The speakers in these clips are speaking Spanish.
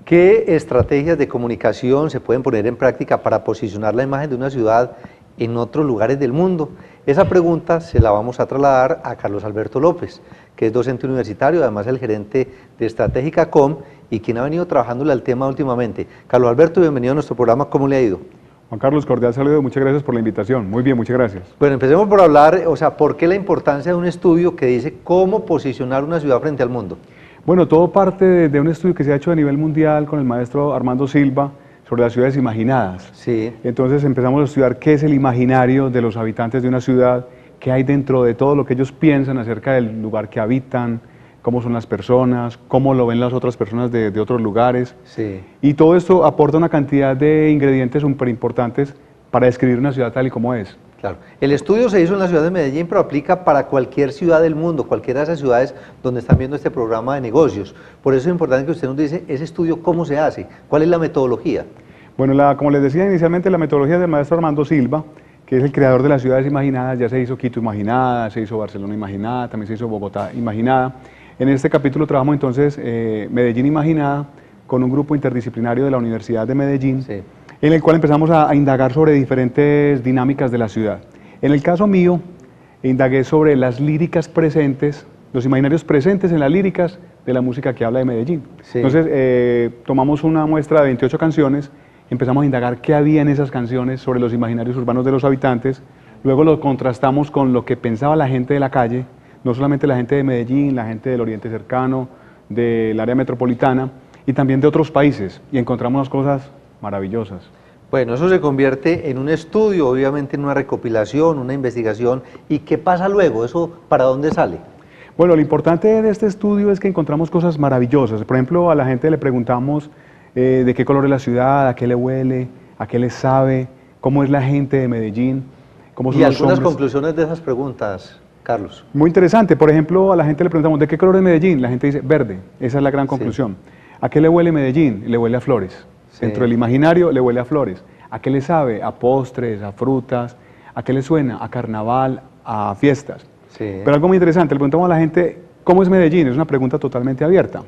¿Qué estrategias de comunicación se pueden poner en práctica para posicionar la imagen de una ciudad en otros lugares del mundo? Esa pregunta se la vamos a trasladar a Carlos Alberto López, que es docente universitario, además el gerente de Estratégica.com y quien ha venido trabajándole al tema últimamente. Carlos Alberto, bienvenido a nuestro programa, ¿cómo le ha ido? Juan Carlos, cordial saludo, muchas gracias por la invitación. Muy bien, muchas gracias. Bueno, empecemos por hablar, ¿por qué la importancia de un estudio que dice cómo posicionar una ciudad frente al mundo? Bueno, todo parte de un estudio que se ha hecho a nivel mundial con el maestro Armando Silva sobre las ciudades imaginadas. Sí. Entonces empezamos a estudiar qué es el imaginario de los habitantes de una ciudad, qué hay dentro de todo lo que ellos piensan acerca del lugar que habitan, cómo son las personas, cómo lo ven las otras personas de otros lugares. Sí. Y todo esto aporta una cantidad de ingredientes súper importantes para describir una ciudad tal y como es. Claro. El estudio se hizo en la ciudad de Medellín, pero aplica para cualquier ciudad del mundo, cualquiera de esas ciudades donde están viendo este programa de negocios. Por eso es importante que usted nos dice ese estudio cómo se hace, cuál es la metodología. Bueno, como les decía inicialmente, la metodología del maestro Armando Silva, que es el creador de las ciudades imaginadas. Ya se hizo Quito imaginada, se hizo Barcelona imaginada, también se hizo Bogotá imaginada. En este capítulo trabajamos entonces Medellín imaginada con un grupo interdisciplinario de la Universidad de Medellín, sí, en el cual empezamos a indagar sobre diferentes dinámicas de la ciudad. En el caso mío, indagué sobre las líricas presentes, los imaginarios presentes en las líricas de la música que habla de Medellín. Sí. Entonces, tomamos una muestra de 28 canciones, empezamos a indagar qué había en esas canciones sobre los imaginarios urbanos de los habitantes, luego lo contrastamos con lo que pensaba la gente de la calle, no solamente la gente de Medellín, la gente del Oriente Cercano, del área metropolitana y también de otros países, y encontramos unas cosas maravillosas. Bueno, eso se convierte en un estudio, obviamente en una recopilación, una investigación. ¿Y qué pasa luego? ¿Eso para dónde sale? Bueno, lo importante de este estudio es que encontramos cosas maravillosas. Por ejemplo, a la gente le preguntamos de qué color es la ciudad, a qué le huele, a qué le sabe, cómo es la gente de Medellín, cómo son los hombres. ¿Y algunas conclusiones de esas preguntas, Carlos? Muy interesante. Por ejemplo, a la gente le preguntamos ¿de qué color es Medellín? La gente dice verde. Esa es la gran conclusión. Sí. ¿A qué le huele Medellín? Le huele a flores. Sí. Dentro del imaginario le huele a flores. ¿A qué le sabe? A postres, a frutas. ¿A qué le suena? A carnaval, a fiestas. Sí. Pero algo muy interesante, le preguntamos a la gente, ¿cómo es Medellín? Es una pregunta totalmente abierta.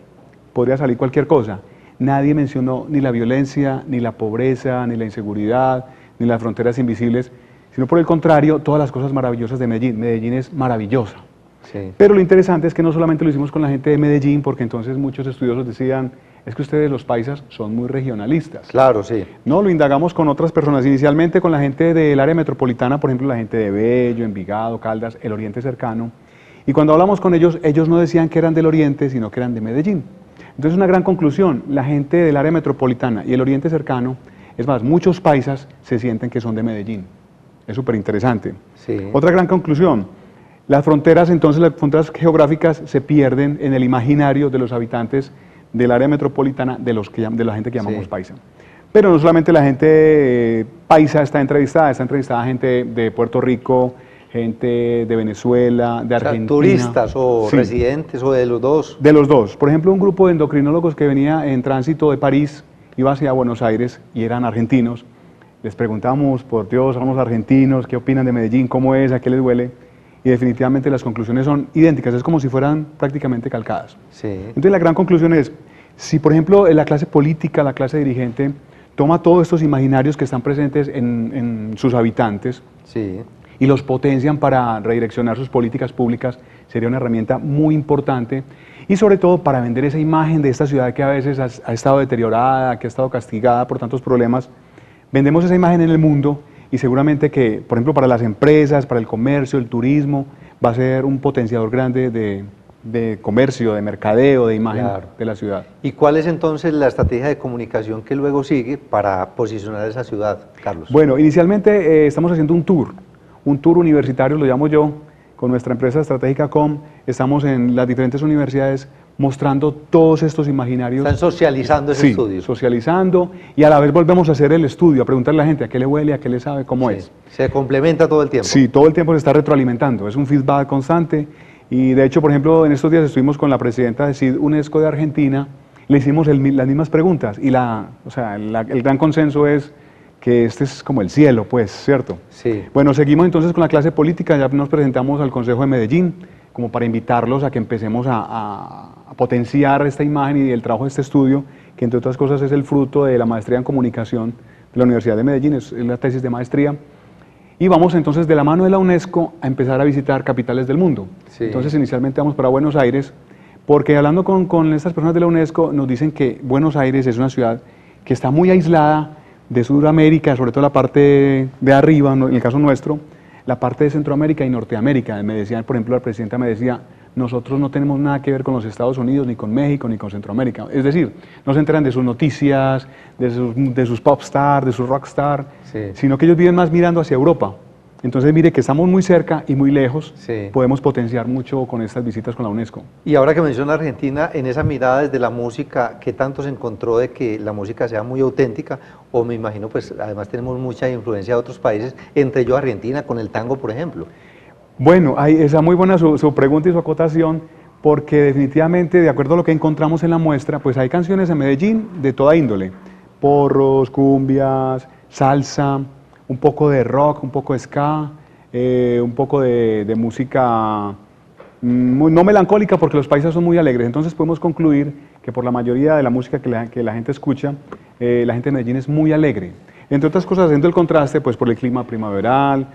Podría salir cualquier cosa. Nadie mencionó ni la violencia, ni la pobreza, ni la inseguridad, ni las fronteras invisibles, sino por el contrario, todas las cosas maravillosas de Medellín. Medellín es maravillosa. Sí. Pero lo interesante es que no solamente lo hicimos con la gente de Medellín, porque entonces muchos estudiosos decían, es que ustedes los paisas son muy regionalistas. Claro, sí. No, lo indagamos con otras personas, inicialmente con la gente del área metropolitana, por ejemplo, la gente de Bello, Envigado, Caldas, el Oriente Cercano, y cuando hablamos con ellos, ellos no decían que eran del Oriente, sino que eran de Medellín. Entonces, una gran conclusión, la gente del área metropolitana y el Oriente Cercano, es más, muchos paisas se sienten que son de Medellín. Es súper interesante. Sí. Otra gran conclusión, las fronteras, entonces, las fronteras geográficas se pierden en el imaginario de los habitantes del área metropolitana, de la gente que llamamos paisa. Pero no solamente la gente paisa está entrevistada gente de Puerto Rico, gente de Venezuela, de Argentina. ¿Turistas o sí, residentes o de los dos? De los dos. Por ejemplo, un grupo de endocrinólogos que venía en tránsito de París, iba hacia Buenos Aires y eran argentinos. Les preguntamos, por Dios, somos argentinos, ¿qué opinan de Medellín? ¿Cómo es? ¿A qué les duele? Y definitivamente las conclusiones son idénticas, es como si fueran prácticamente calcadas. Sí. Entonces la gran conclusión es, si por ejemplo la clase política, la clase dirigente, toma todos estos imaginarios que están presentes en sus habitantes, sí, y los potencian para redireccionar sus políticas públicas, sería una herramienta muy importante, y sobre todo para vender esa imagen de esta ciudad que a veces ha estado deteriorada, que ha estado castigada por tantos problemas. Vendemos esa imagen en el mundo, y seguramente que, por ejemplo, para las empresas, para el comercio, el turismo, va a ser un potenciador grande de comercio, de mercadeo, de imagen, claro, de la ciudad. ¿Y cuál es entonces la estrategia de comunicación que luego sigue para posicionar esa ciudad, Carlos? Bueno, inicialmente estamos haciendo un tour universitario, lo llamo yo, con nuestra empresa Estratégica.com, estamos en las diferentes universidades mostrando todos estos imaginarios. Están socializando ese estudio. Socializando, y a la vez volvemos a hacer el estudio, a preguntarle a la gente a qué le huele, a qué le sabe, cómo es. Se complementa todo el tiempo. Sí, todo el tiempo se está retroalimentando, es un feedback constante, y de hecho, por ejemplo, en estos días estuvimos con la presidenta de CID UNESCO de Argentina, le hicimos las mismas preguntas, y el gran consenso es que este es como el cielo, pues, ¿cierto? Sí. Bueno, seguimos entonces con la clase política, ya nos presentamos al Consejo de Medellín, como para invitarlos a que empecemos a a potenciar esta imagen y el trabajo de este estudio, que entre otras cosas es el fruto de la maestría en comunicación de la Universidad de Medellín, es la tesis de maestría. Y vamos entonces de la mano de la UNESCO a empezar a visitar capitales del mundo. Sí. Entonces inicialmente vamos para Buenos Aires, porque hablando con estas personas de la UNESCO nos dicen que Buenos Aires es una ciudad que está muy aislada de Sudamérica, sobre todo la parte de arriba, en el caso nuestro, la parte de Centroamérica y Norteamérica. Me decían, por ejemplo, la presidenta me decía, nosotros no tenemos nada que ver con los Estados Unidos, ni con México, ni con Centroamérica. Es decir, no se enteran de sus noticias, de sus pop stars, de sus rock stars, Sí. sino que ellos viven más mirando hacia Europa. Entonces, mire que estamos muy cerca y muy lejos, Sí. podemos potenciar mucho con estas visitas con la UNESCO. Y ahora que menciona Argentina, en esa mirada desde la música, ¿qué tanto se encontró de que la música sea muy auténtica? O me imagino, pues además tenemos mucha influencia de otros países, entre ellos Argentina, con el tango, por ejemplo. Bueno, esa muy buena su pregunta y su acotación, porque definitivamente, de acuerdo a lo que encontramos en la muestra, pues hay canciones en Medellín de toda índole, porros, cumbias, salsa, un poco de rock, un poco de ska, un poco de música no melancólica, porque los paisas son muy alegres. Entonces podemos concluir que por la mayoría de la música que la gente escucha, la gente de Medellín es muy alegre. Entre otras cosas, haciendo el contraste, pues por el clima primaveral,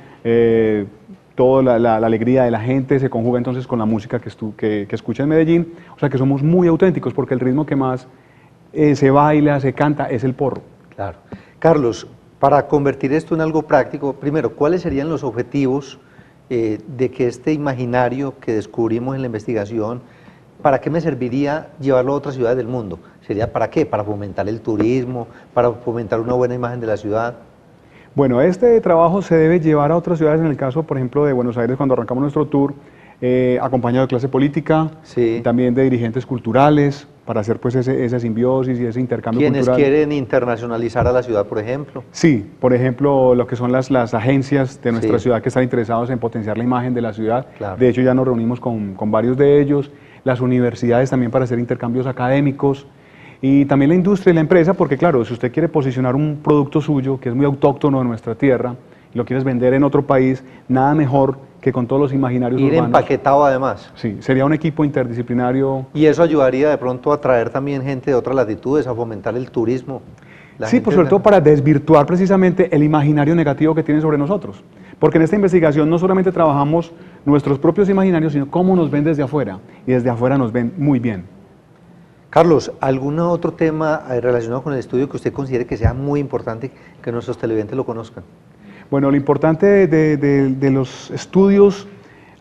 toda la alegría de la gente se conjuga entonces con la música que escucha en Medellín. O sea que somos muy auténticos, porque el ritmo que más se baila, se canta, es el porro. Claro. Carlos, para convertir esto en algo práctico, primero, ¿cuáles serían los objetivos de que este imaginario que descubrimos en la investigación, para qué me serviría llevarlo a otras ciudades del mundo? ¿Sería para qué? ¿Para fomentar el turismo? ¿Para fomentar una buena imagen de la ciudad? Bueno, este trabajo se debe llevar a otras ciudades, en el caso, por ejemplo, de Buenos Aires, cuando arrancamos nuestro tour, acompañado de clase política, Sí. y también de dirigentes culturales, para hacer pues esa simbiosis y ese intercambio ¿Quienes cultural. quieren internacionalizar a la ciudad, por ejemplo? Sí, por ejemplo, lo que son las agencias de nuestra Sí. ciudad que están interesados en potenciar la imagen de la ciudad. Claro. De hecho, ya nos reunimos con varios de ellos, las universidades también para hacer intercambios académicos, y también la industria y la empresa, porque claro, si usted quiere posicionar un producto suyo que es muy autóctono de nuestra tierra, y lo quieres vender en otro país, nada mejor que con todos los imaginarios Ir urbanos. empaquetado además. Sí, sería un equipo interdisciplinario. Y eso ayudaría de pronto a atraer también gente de otras latitudes, a fomentar el turismo. La Sí, gente pues sobre todo para desvirtuar precisamente el imaginario negativo que tienen sobre nosotros. Porque en esta investigación no solamente trabajamos nuestros propios imaginarios, sino cómo nos ven desde afuera. Y desde afuera nos ven muy bien. Carlos, ¿algún otro tema relacionado con el estudio que usted considere que sea muy importante que nuestros televidentes lo conozcan? Bueno, lo importante de los estudios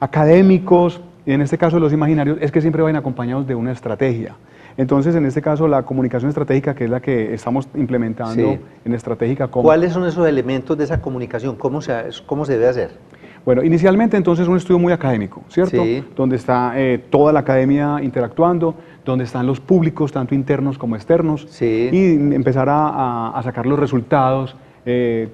académicos, y en este caso de los imaginarios, es que siempre vayan acompañados de una estrategia. Entonces, en este caso, la comunicación estratégica, que es la que estamos implementando Sí. en Estratégica. ¿Cuáles son esos elementos de esa comunicación? ¿Cómo se debe hacer? Bueno, inicialmente entonces un estudio muy académico, ¿cierto? Sí. Donde está toda la academia interactuando, donde están los públicos, tanto internos como externos, Sí. y empezar a sacar los resultados,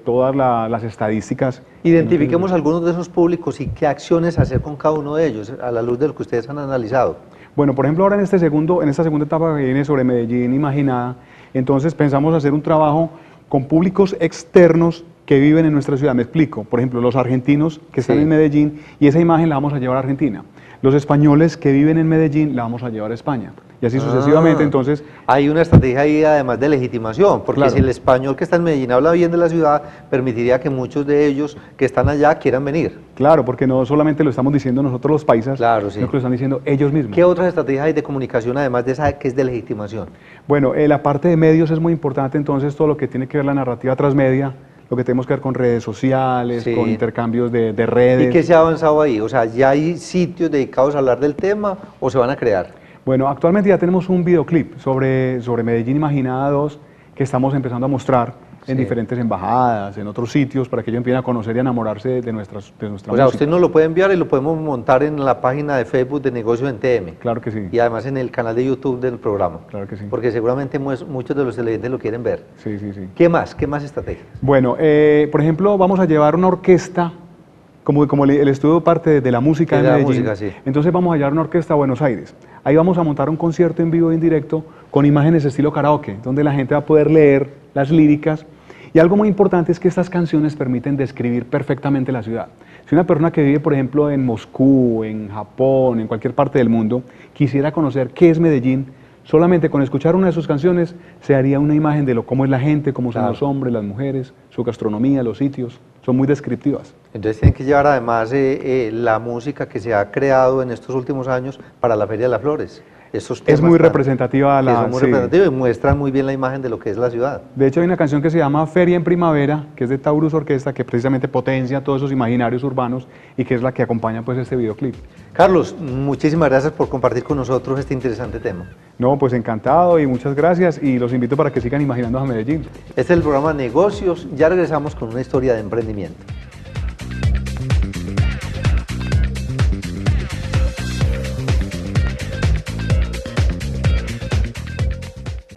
todas las estadísticas. Identifiquemos algunos de esos públicos y qué acciones hacer con cada uno de ellos, a la luz de lo que ustedes han analizado. Bueno, por ejemplo, ahora en esta segunda etapa que viene sobre Medellín Imaginada, entonces pensamos hacer un trabajo con públicos externos que viven en nuestra ciudad. Me explico. Por ejemplo, los argentinos que están Sí. en Medellín, y esa imagen la vamos a llevar a Argentina. Los españoles que viven en Medellín la vamos a llevar a España. Y así sucesivamente. Entonces, Hay una estrategia ahí además de legitimación, porque Claro. si el español que está en Medellín habla bien de la ciudad, permitiría que muchos de ellos que están allá quieran venir. claro, porque no solamente lo estamos diciendo nosotros los paisas, Claro, sí. sino que lo están diciendo ellos mismos. ¿Qué otras estrategias hay de comunicación además de esa que es de legitimación? Bueno, la parte de medios es muy importante, entonces todo lo que tiene que ver la narrativa transmedia, lo que tenemos que ver con redes sociales, Sí. con intercambios de redes. ¿Y qué se ha avanzado ahí? O sea, ¿ya hay sitios dedicados a hablar del tema o se van a crear? Bueno, actualmente ya tenemos un videoclip sobre Medellín Imaginada 2 que estamos empezando a mostrar en Sí. diferentes embajadas, en otros sitios, para que ellos empiecen a conocer y a enamorarse de nuestra O sea, música. usted nos lo puede enviar y lo podemos montar en la página de Facebook de Negocios en TM. Claro que sí, Y además en el canal de YouTube del programa. claro que sí. Porque seguramente muchos de los televidentes lo quieren ver. Sí, sí, sí. ¿Qué más? ¿Qué más estrategias? Bueno, por ejemplo, vamos a llevar una orquesta, como el estudio parte de la música De de la Medellín. música, sí. Entonces vamos a llevar una orquesta a Buenos Aires. Ahí vamos a montar un concierto en vivo e en directo con imágenes estilo karaoke, donde la gente va a poder leer las líricas. Y algo muy importante es que estas canciones permiten describir perfectamente la ciudad. Si una persona que vive, por ejemplo, en Moscú, en Japón, en cualquier parte del mundo, quisiera conocer qué es Medellín, solamente con escuchar una de sus canciones se haría una imagen de cómo es la gente, cómo son los hombres, las mujeres, su gastronomía, los sitios, son muy descriptivas. Entonces tienen que llevar además la música que se ha creado en estos últimos años para la Feria de las Flores. Esos temas Es muy representativa que son muy sí. representativos y muestran muy bien la imagen de lo que es la ciudad. De hecho, hay una canción que se llama Feria en Primavera, que es de Taurus Orquesta, que precisamente potencia todos esos imaginarios urbanos y que es la que acompaña pues este videoclip. Carlos, muchísimas gracias por compartir con nosotros este interesante tema. No, pues encantado y muchas gracias y los invito para que sigan imaginando a Medellín. Este es el programa Negocios, ya regresamos con una historia de emprendimiento.